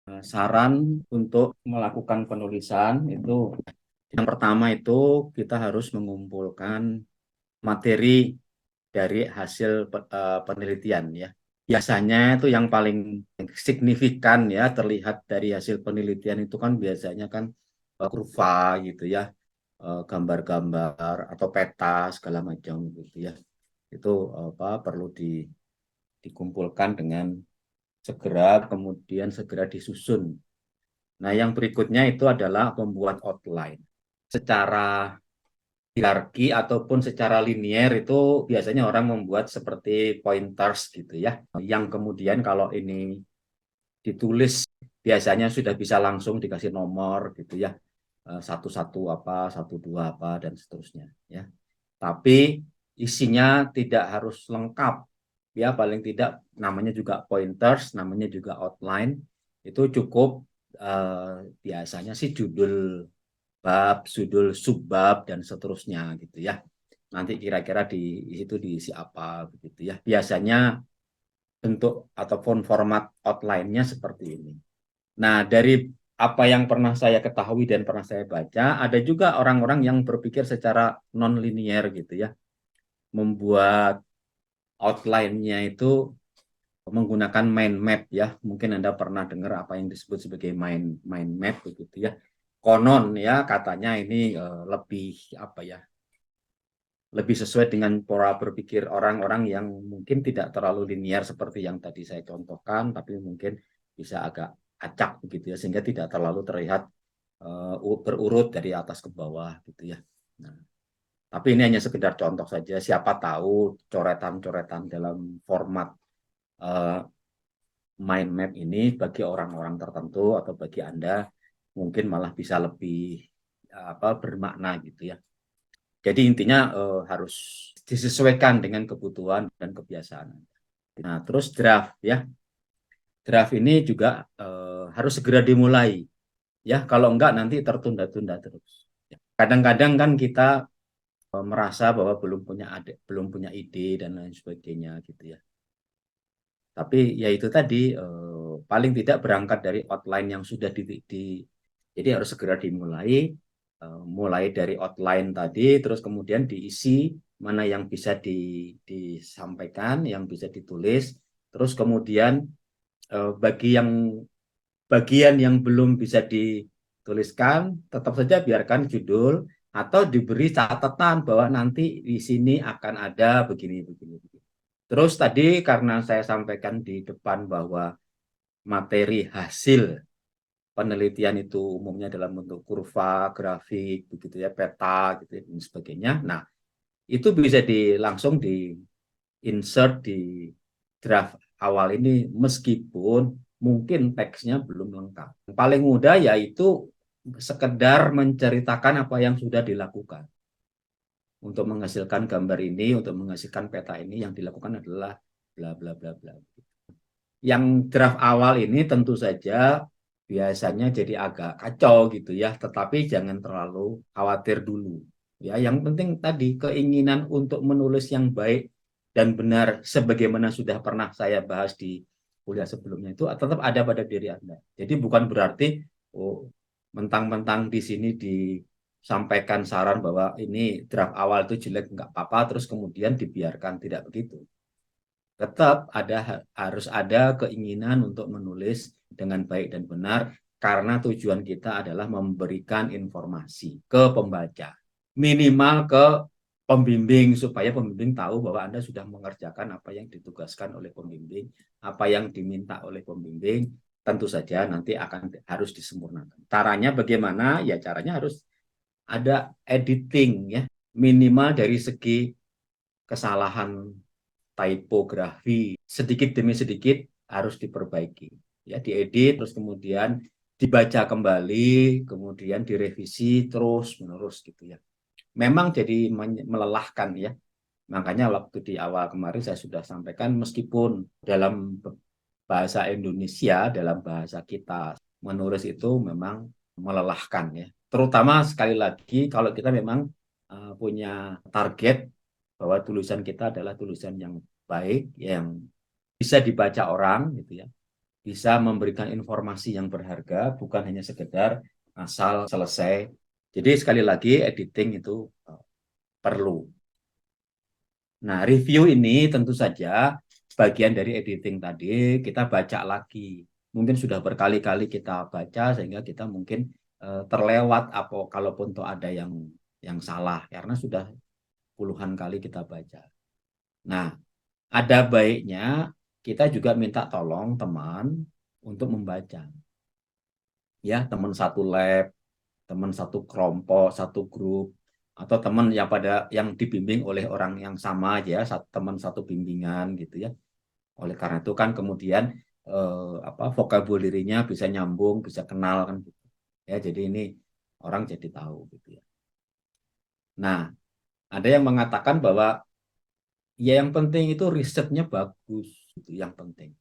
Saran untuk melakukan penulisan itu yang pertama itu kita harus mengumpulkan materi dari hasil penelitian ya. Biasanya itu yang paling signifikan ya terlihat dari hasil penelitian itu kan biasanya kan kurva gitu ya, gambar-gambar atau peta segala macam gitu ya. Itu perlu dikumpulkan dengan segera kemudian segera disusun. Nah, yang berikutnya itu adalah membuat outline. Secara hierarki ataupun secara linier itu biasanya orang membuat seperti pointers gitu ya. Yang kemudian kalau ini ditulis biasanya sudah bisa langsung dikasih nomor gitu ya. Satu-satu apa, satu dua apa dan seterusnya ya. Tapi isinya tidak harus lengkap ya, paling tidak namanya juga pointers, namanya juga outline, itu cukup biasanya sih judul bab, judul subbab dan seterusnya gitu ya. Nanti kira-kira di itu diisi apa begitu ya. Biasanya bentuk ataupun format outline-nya seperti ini. Nah, dari apa yang pernah saya ketahui dan pernah saya baca, ada juga orang-orang yang berpikir secara non-linear gitu ya, membuat outline-nya itu menggunakan mind map ya. Mungkin Anda pernah dengar apa yang disebut sebagai mind map begitu ya. Konon ya katanya ini lebih apa ya? Lebih sesuai dengan pola berpikir orang-orang yang mungkin tidak terlalu linear seperti yang tadi saya contohkan, tapi mungkin bisa agak acak begitu ya, sehingga tidak terlalu terlihat berurut dari atas ke bawah gitu ya. Nah, tapi ini hanya sekedar contoh saja. Siapa tahu coretan-coretan dalam format uh, mind map ini bagi orang-orang tertentu atau bagi Anda mungkin malah bisa lebih bermakna gitu ya. Jadi intinya harus disesuaikan dengan kebutuhan dan kebiasaan. Nah, terus draft ya. Draft ini juga harus segera dimulai ya. Kalau enggak nanti tertunda-tunda terus. Kadang-kadang kan kita merasa bahwa belum punya ide dan lain sebagainya gitu ya. Tapi ya itu tadi paling tidak berangkat dari outline yang sudah jadi harus segera dimulai, mulai dari outline tadi, terus kemudian diisi mana yang bisa disampaikan, yang bisa ditulis, terus kemudian bagi yang bagian yang belum bisa dituliskan, tetap saja biarkan judul atau diberi catatan bahwa nanti di sini akan ada begini begini. Terus tadi karena saya sampaikan di depan bahwa materi hasil penelitian itu umumnya dalam bentuk kurva, grafik, begitu ya, peta, gitu ya, dan sebagainya. Nah, itu bisa langsung di insert di draft awal ini meskipun mungkin teksnya belum lengkap. Yang paling mudah yaitu sekedar menceritakan apa yang sudah dilakukan. Untuk menghasilkan gambar ini, untuk menghasilkan peta ini yang dilakukan adalah bla bla bla bla. Yang draft awal ini tentu saja biasanya jadi agak kacau gitu ya, tetapi jangan terlalu khawatir dulu. Ya, yang penting tadi keinginan untuk menulis yang baik dan benar sebagaimana sudah pernah saya bahas di kuliah sebelumnya itu tetap ada pada diri Anda. Jadi bukan berarti oh mentang-mentang di sini disampaikan saran bahwa ini draft awal itu jelek nggak apa-apa terus kemudian dibiarkan, tidak begitu. Tetap harus ada keinginan untuk menulis dengan baik dan benar karena tujuan kita adalah memberikan informasi ke pembaca, minimal ke pembimbing supaya pembimbing tahu bahwa Anda sudah mengerjakan apa yang ditugaskan oleh pembimbing, apa yang diminta oleh pembimbing, tentu saja nanti harus disempurnakan. Caranya bagaimana? Ya caranya harus ada editing ya, minimal dari segi kesalahan tipografi sedikit demi sedikit harus diperbaiki ya, diedit terus kemudian dibaca kembali kemudian direvisi terus menerus gitu ya. Memang jadi melelahkan ya, makanya waktu di awal kemarin saya sudah sampaikan meskipun dalam bahasa Indonesia, dalam bahasa kita menulis itu memang melelahkan ya, terutama sekali lagi kalau kita memang punya target bahwa tulisan kita adalah tulisan yang baik, yang bisa dibaca orang gitu ya. bisa memberikan informasi yang berharga, bukan hanya sekedar asal selesai. Jadi sekali lagi editing itu perlu. Nah, review ini tentu saja bagian dari editing tadi kita baca lagi. Mungkin sudah berkali-kali kita baca sehingga kita mungkin terlewat apa kalaupun tuh ada yang salah karena sudah puluhan kali kita baca. Nah, ada baiknya kita juga minta tolong teman untuk membaca. Ya, teman satu lab, teman satu kelompok, satu grup, atau teman yang dibimbing oleh orang yang sama aja, teman satu bimbingan gitu ya. Oleh karena itu kan kemudian vocabulary-nya bisa nyambung, bisa kenal kan gitu. Ya, jadi ini orang jadi tahu gitu ya. Nah, ada yang mengatakan bahwa ya yang penting itu risetnya bagus, itu yang penting.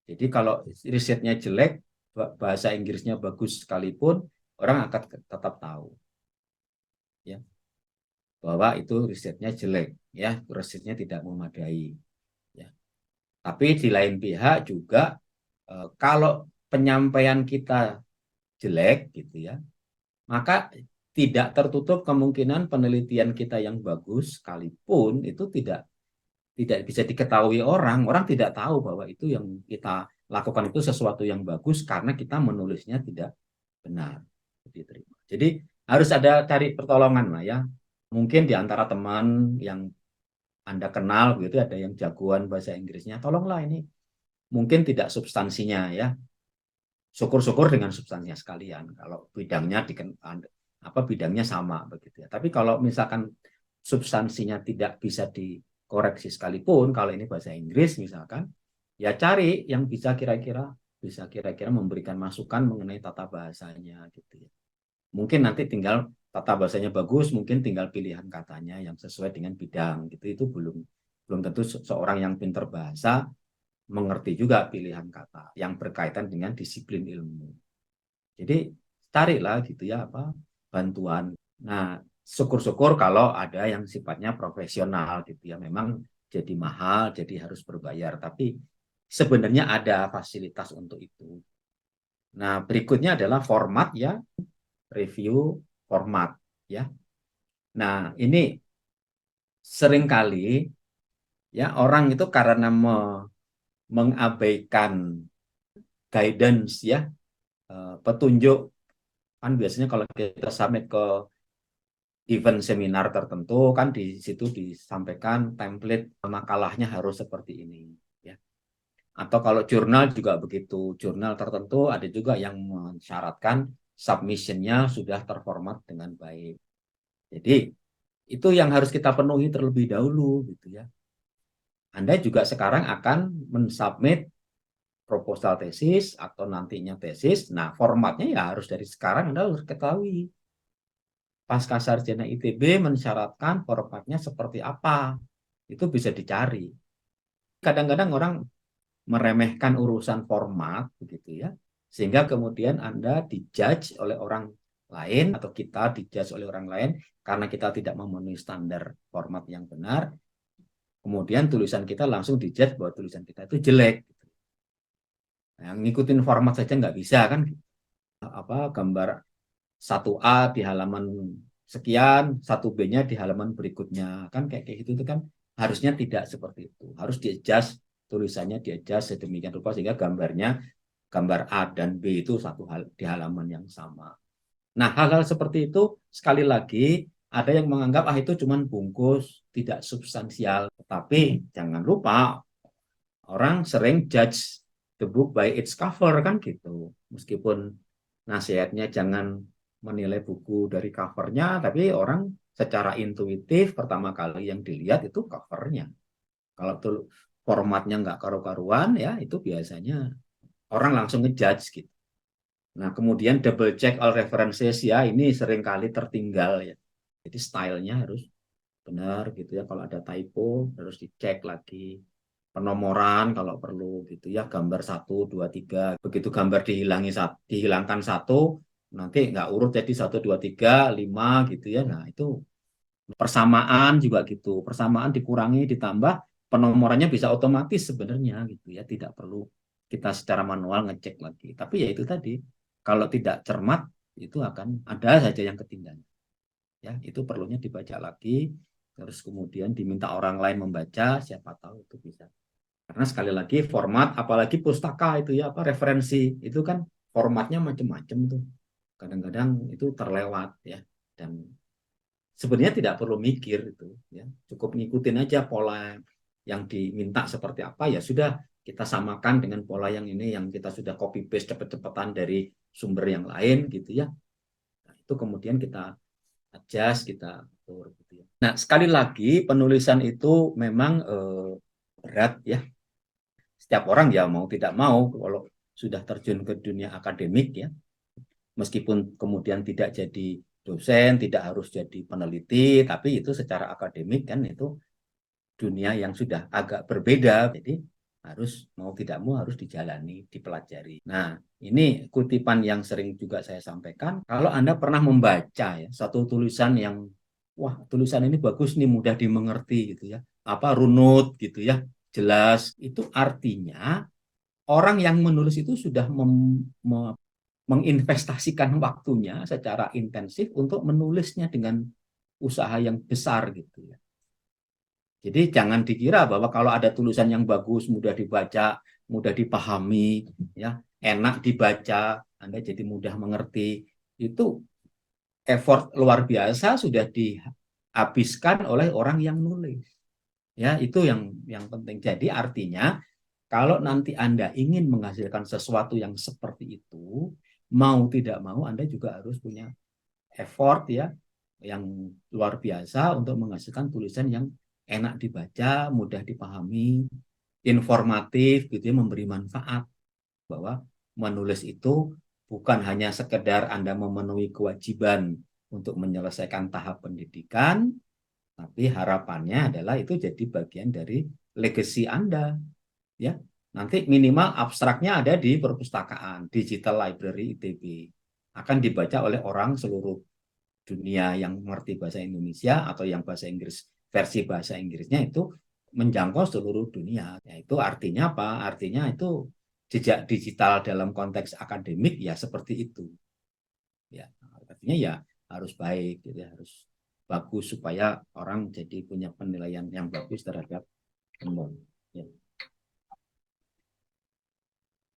Jadi kalau risetnya jelek, bahasa Inggrisnya bagus sekalipun, orang akan tetap tahu ya bahwa itu risetnya jelek, ya risetnya tidak memadai. Ya. Tapi di lain pihak juga kalau penyampaian kita jelek gitu ya, maka tidak tertutup kemungkinan penelitian kita yang bagus sekalipun itu tidak bisa diketahui orang. Orang tidak tahu bahwa itu yang kita lakukan itu sesuatu yang bagus karena kita menulisnya tidak benar diterima. Jadi harus ada cari pertolongan lah ya. Mungkin di antara teman yang Anda kenal gitu ada yang jagoan bahasa Inggrisnya, tolonglah ini mungkin tidak substansinya ya. Syukur-syukur dengan substansinya sekalian. Kalau bidangnya sama begitu ya. Tapi kalau misalkan substansinya tidak bisa dikoreksi sekalipun, kalau ini bahasa Inggris misalkan, ya cari yang bisa kira-kira memberikan masukan mengenai tata bahasanya gitu ya. Mungkin nanti tinggal tata bahasanya bagus, mungkin tinggal pilihan katanya yang sesuai dengan bidang gitu. Itu belum belum tentu seorang yang pintar bahasa mengerti juga pilihan kata yang berkaitan dengan disiplin ilmu. Jadi carilah gitu ya bantuan. Nah, syukur-syukur kalau ada yang sifatnya profesional gitu ya. Memang jadi mahal, jadi harus berbayar. Tapi sebenarnya ada fasilitas untuk itu. Nah, berikutnya adalah format ya, review format ya. Nah, ini seringkali ya orang itu karena mengabaikan guidance ya, petunjuk kan biasanya kalau kita submit ke event seminar tertentu kan di situ disampaikan template makalahnya harus seperti ini ya. Atau kalau jurnal juga begitu, jurnal tertentu ada juga yang mensyaratkan submissionnya sudah terformat dengan baik. Jadi itu yang harus kita penuhi terlebih dahulu gitu ya. Anda juga sekarang akan mensubmit proposal tesis atau nantinya tesis. Nah, formatnya ya harus dari sekarang Anda harus ketahui. Pasca sarjana ITB mensyaratkan formatnya seperti apa. Itu bisa dicari. Kadang-kadang orang meremehkan urusan format begitu ya. Sehingga kemudian Anda dijudge oleh orang lain atau kita dijudge oleh orang lain karena kita tidak memenuhi standar format yang benar. Kemudian tulisan kita langsung dijudge bahwa tulisan kita itu jelek. Yang ngikutin format saja nggak bisa kan? Gambar 1A di halaman sekian, 1B-nya di halaman berikutnya. Kan kayak gitu itu kan harusnya tidak seperti itu. Harus di-adjust tulisannya di-adjust sedemikian rupa sehingga gambar A dan B itu satu hal di halaman yang sama. Nah, hal-hal seperti itu sekali lagi ada yang menganggap itu cuma bungkus, tidak substansial. Tapi jangan lupa orang sering judge the book by its cover kan gitu. Meskipun nasihatnya jangan menilai buku dari covernya, tapi orang secara intuitif pertama kali yang dilihat itu covernya. Kalau tuh formatnya nggak karu-karuan ya itu biasanya orang langsung ngejudge gitu. Nah kemudian double check all references ya ini sering kali tertinggal ya. Jadi stylenya harus benar gitu ya. Kalau ada typo harus dicek lagi. Penomoran kalau perlu gitu ya, gambar 1, 2, 3. Begitu gambar dihilangkan satu, nanti nggak urut jadi 1, 2, 3, 5 gitu ya. Nah itu persamaan juga gitu. Persamaan dikurangi ditambah penomorannya bisa otomatis sebenarnya gitu ya, tidak perlu kita secara manual ngecek lagi. Tapi ya itu tadi, kalau tidak cermat itu akan ada saja yang ketinggalan. Ya, itu perlunya dibaca lagi, terus kemudian diminta orang lain membaca, siapa tahu itu bisa. Karena sekali lagi format, apalagi pustaka itu ya apa referensi itu kan formatnya macam-macam tuh. Kadang-kadang itu terlewat ya, dan sebenarnya tidak perlu mikir itu ya, cukup ngikutin aja pola yang diminta seperti apa, ya sudah kita samakan dengan pola yang ini yang kita sudah copy paste cepet-cepetan dari sumber yang lain gitu ya. Nah, itu kemudian kita adjust, kita atur gitu ya. Nah, sekali lagi penulisan itu memang berat ya. Setiap orang ya mau tidak mau kalau sudah terjun ke dunia akademik ya, meskipun kemudian tidak jadi dosen, tidak harus jadi peneliti, tapi itu secara akademik kan itu dunia yang sudah agak berbeda, jadi harus mau tidak mau harus dijalani, dipelajari. Nah, ini kutipan yang sering juga saya sampaikan. Kalau Anda pernah membaca ya satu tulisan yang wah, tulisan ini bagus nih, mudah dimengerti gitu ya. Apa runut gitu ya, jelas. Itu artinya orang yang menulis itu sudah menginvestasikan waktunya secara intensif untuk menulisnya dengan usaha yang besar gitu ya. Jadi jangan dikira bahwa kalau ada tulisan yang bagus, mudah dibaca, mudah dipahami, ya, enak dibaca, Anda jadi mudah mengerti. Itu effort luar biasa sudah dihabiskan oleh orang yang nulis. Ya, itu yang penting. Jadi artinya kalau nanti Anda ingin menghasilkan sesuatu yang seperti itu, mau tidak mau Anda juga harus punya effort ya yang luar biasa untuk menghasilkan tulisan yang enak dibaca, mudah dipahami, informatif gitu ya, memberi manfaat, bahwa menulis itu bukan hanya sekedar Anda memenuhi kewajiban untuk menyelesaikan tahap pendidikan, tapi harapannya adalah itu jadi bagian dari legacy Anda ya. Nanti minimal abstraknya ada di perpustakaan, digital library ITB. Akan dibaca oleh orang seluruh dunia yang mengerti bahasa Indonesia atau yang bahasa Inggris, versi bahasa Inggrisnya itu menjangkau seluruh dunia. Ya, itu artinya apa? Artinya itu jejak digital dalam konteks akademik ya seperti itu. Ya, artinya ya harus baik, gitu ya, harus bagus supaya orang jadi punya penilaian yang bagus terhadap umum. Ya.